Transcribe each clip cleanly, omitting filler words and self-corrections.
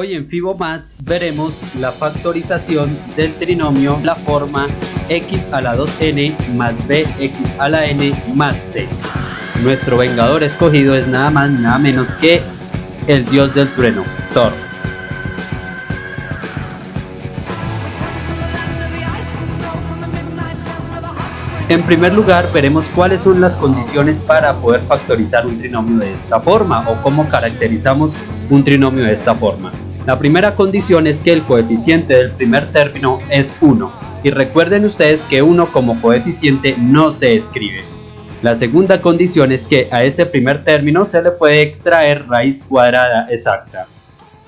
Hoy en Fibomaths veremos la factorización del trinomio la forma x a la 2n más bx a la n más c. Nuestro vengador escogido es nada más nada menos que el dios del trueno, Thor. En primer lugar, veremos cuáles son las condiciones para poder factorizar un trinomio de esta forma o cómo caracterizamos un trinomio de esta forma. La primera condición es que el coeficiente del primer término es 1 y recuerden ustedes que 1 como coeficiente no se escribe. La segunda condición es que a ese primer término se le puede extraer raíz cuadrada exacta.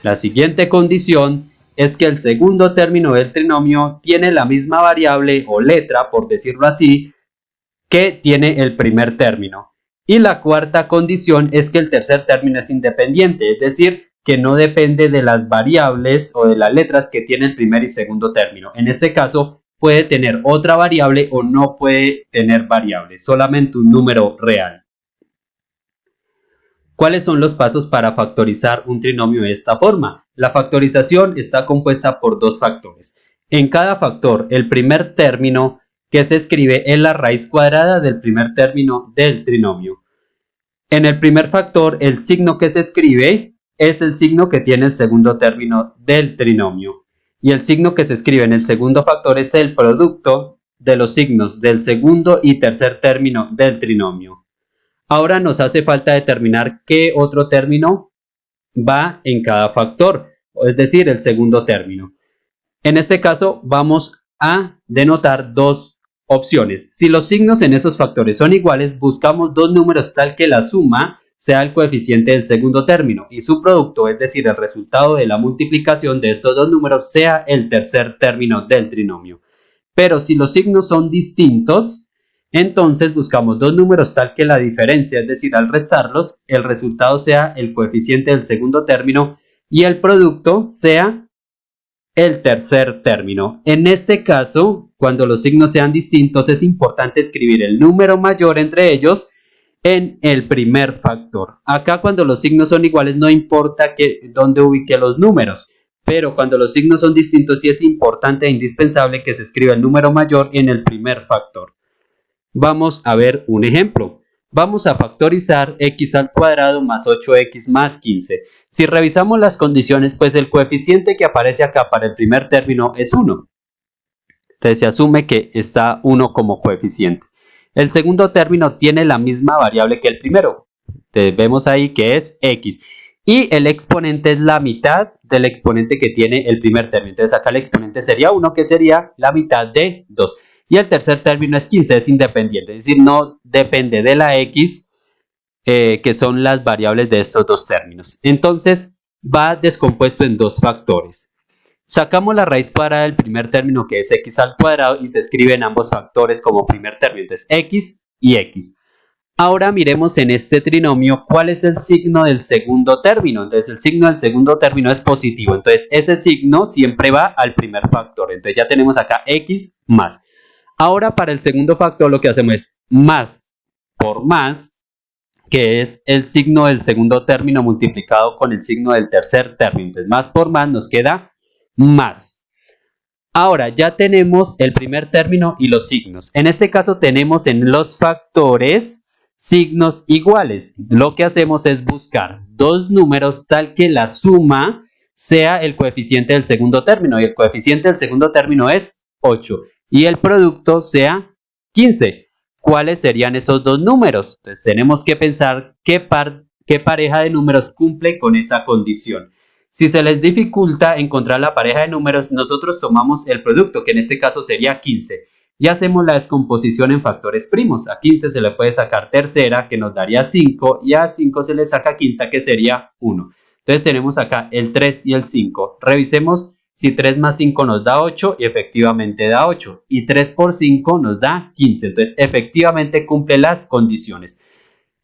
La siguiente condición es que el segundo término del trinomio tiene la misma variable o letra, por decirlo así, que tiene el primer término. Y la cuarta condición es que el tercer término es independiente, es decir, que no depende de las variables o de las letras que tiene el primer y segundo término. En este caso, puede tener otra variable o no puede tener variable, solamente un número real. ¿Cuáles son los pasos para factorizar un trinomio de esta forma? La factorización está compuesta por dos factores. En cada factor, el primer término que se escribe es la raíz cuadrada del primer término del trinomio. En el primer factor, el signo que se escribe es el signo que tiene el segundo término del trinomio. Y el signo que se escribe en el segundo factor es el producto de los signos del segundo y tercer término del trinomio. Ahora nos hace falta determinar qué otro término va en cada factor, es decir, el segundo término. En este caso vamos a denotar dos opciones. Si los signos en esos factores son iguales, buscamos dos números tal que la suma sea el coeficiente del segundo término y su producto, es decir, el resultado de la multiplicación de estos dos números, sea el tercer término del trinomio. Pero si los signos son distintos, entonces buscamos dos números tal que la diferencia, es decir, al restarlos, el resultado sea el coeficiente del segundo término y el producto sea el tercer término. En este caso, cuando los signos sean distintos, es importante escribir el número mayor entre ellos en el primer factor. Acá cuando los signos son iguales no importa dónde ubique los números, pero cuando los signos son distintos sí es importante e indispensable que se escriba el número mayor en el primer factor. Vamos a ver un ejemplo. Vamos a factorizar x al cuadrado más 8x más 15. Si revisamos las condiciones, pues el coeficiente que aparece acá para el primer término es 1. Entonces se asume que está 1 como coeficiente. El segundo término tiene la misma variable que el primero. Entonces vemos ahí que es x. Y el exponente es la mitad del exponente que tiene el primer término. Entonces acá el exponente sería 1, que sería la mitad de 2. Y el tercer término es 15, es independiente. Es decir, no depende de la x, que son las variables de estos dos términos. Entonces va descompuesto en dos factores. Sacamos la raíz cuadrada del primer término, que es x al cuadrado, y se escribe en ambos factores como primer término. Entonces x y x. Ahora miremos en este trinomio cuál es el signo del segundo término. Entonces el signo del segundo término es positivo. Entonces ese signo siempre va al primer factor. Entonces ya tenemos acá x más. Ahora para el segundo factor lo que hacemos es más por más, que es el signo del segundo término multiplicado con el signo del tercer término. Entonces más por más nos queda más. Ahora ya tenemos el primer término y los signos. En este caso tenemos en los factores signos iguales. Lo que hacemos es buscar dos números tal que la suma sea el coeficiente del segundo término. Y el coeficiente del segundo término es 8. Y el producto sea 15. ¿Cuáles serían esos dos números? Entonces tenemos que pensar qué pareja de números cumple con esa condición. Si se les dificulta encontrar la pareja de números, nosotros tomamos el producto, que en este caso sería 15, y hacemos la descomposición en factores primos. A 15 se le puede sacar tercera, que nos daría 5, y a 5 se le saca quinta, que sería 1. Entonces tenemos acá el 3 y el 5. Revisemos si 3 más 5 nos da 8, y efectivamente da 8. Y 3 por 5 nos da 15. Entonces efectivamente cumple las condiciones.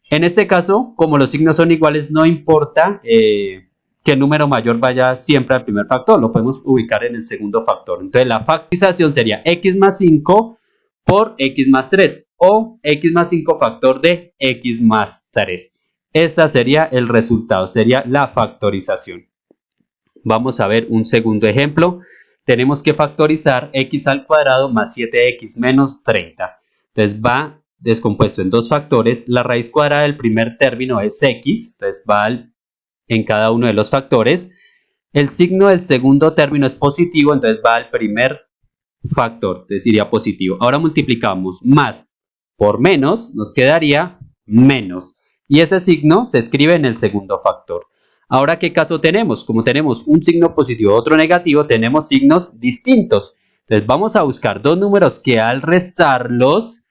En este caso, como los signos son iguales, no importa que el número mayor vaya siempre al primer factor, lo podemos ubicar en el segundo factor. Entonces la factorización sería x más 5 por x más 3 o x más 5 factor de x más 3. Este sería el resultado, sería la factorización. Vamos a ver un segundo ejemplo. Tenemos que factorizar x al cuadrado más 7x menos 30. Entonces va descompuesto en dos factores. La raíz cuadrada del primer término es x, entonces va en cada uno de los factores. El signo del segundo término es positivo, entonces va al primer factor, entonces iría positivo. Ahora multiplicamos más por menos, nos quedaría menos. Y ese signo se escribe en el segundo factor. Ahora, ¿qué caso tenemos? Como tenemos un signo positivo y otro negativo, tenemos signos distintos. Entonces vamos a buscar dos números que al restarlos,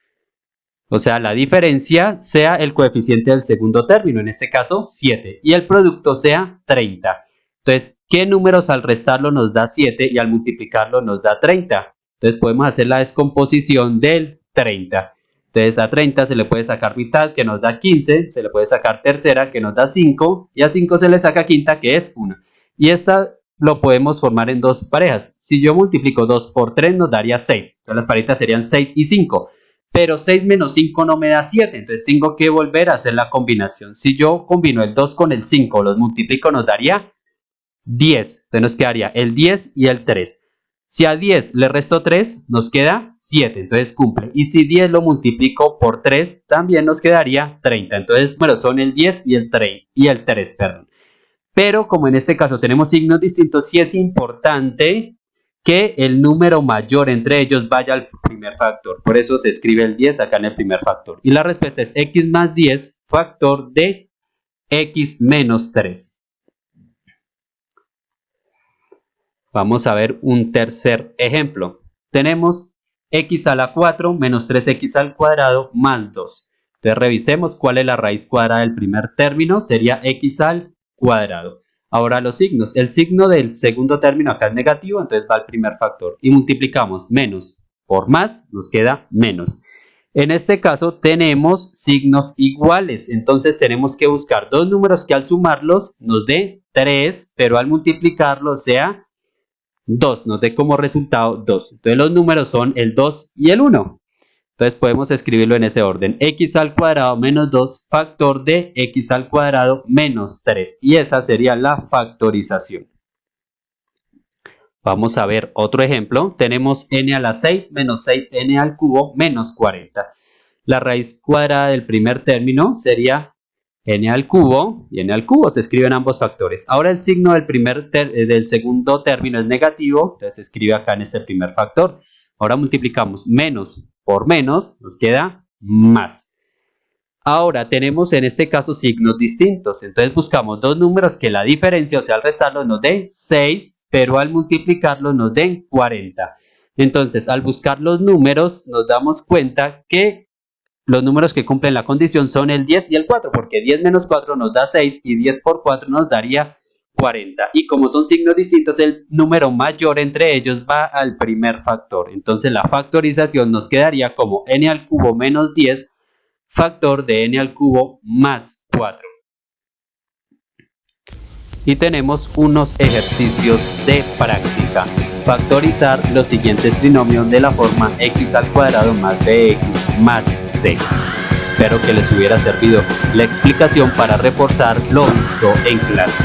o sea, la diferencia sea el coeficiente del segundo término, en este caso 7, y el producto sea 30. Entonces, ¿qué números al restarlo nos da 7 y al multiplicarlo nos da 30? Entonces podemos hacer la descomposición del 30. Entonces a 30 se le puede sacar mitad, que nos da 15, se le puede sacar tercera, que nos da 5, y a 5 se le saca quinta, que es 1. Y esta lo podemos formar en dos parejas. Si yo multiplico 2 por 3 nos daría 6. Entonces las parejas serían 6 y 5. Pero 6 menos 5 no me da 7, entonces tengo que volver a hacer la combinación. Si yo combino el 2 con el 5, los multiplico, nos daría 10. Entonces nos quedaría el 10 y el 3. Si a 10 le resto 3, nos queda 7, entonces cumple. Y si 10 lo multiplico por 3, también nos quedaría 30. Entonces, bueno, son el 10 y el 3, perdón. Pero como en este caso tenemos signos distintos, sí es importante que el número mayor entre ellos vaya al primer factor. Por eso se escribe el 10 acá en el primer factor. Y la respuesta es x más 10 factor de x menos 3. Vamos a ver un tercer ejemplo. Tenemos x a la 4 menos 3x al cuadrado más 2. Entonces revisemos cuál es la raíz cuadrada del primer término. Sería x al cuadrado. Ahora los signos. El signo del segundo término acá es negativo, entonces va al primer factor. Y multiplicamos menos por más, nos queda menos. En este caso tenemos signos iguales. Entonces tenemos que buscar dos números que al sumarlos nos dé 3, pero al multiplicarlos sea 2, nos dé como resultado 2. Entonces los números son el 2 y el 1. Entonces podemos escribirlo en ese orden. X al cuadrado menos 2 factor de x al cuadrado menos 3. Y esa sería la factorización. Vamos a ver otro ejemplo. Tenemos n a la 6 menos 6n al cubo menos 40. La raíz cuadrada del primer término sería n al cubo, y n al cubo se escribe en ambos factores. Ahora el signo del segundo término es negativo, entonces se escribe acá en este primer factor. Ahora multiplicamos menos por menos, nos queda más. Ahora tenemos en este caso signos distintos, entonces buscamos dos números que la diferencia, o sea al restarlos nos den 6, pero al multiplicarlos nos den 40. Entonces al buscar los números nos damos cuenta que los números que cumplen la condición son el 10 y el 4, porque 10 menos 4 nos da 6 y 10 por 4 nos daría 40. Y como son signos distintos, el número mayor entre ellos va al primer factor. Entonces la factorización nos quedaría como n al cubo menos 10 factor de n al cubo más 4. Y tenemos unos ejercicios de práctica. Factorizar los siguientes trinomios de la forma x al cuadrado más bx más c. Espero que les hubiera servido la explicación para reforzar lo visto en clase.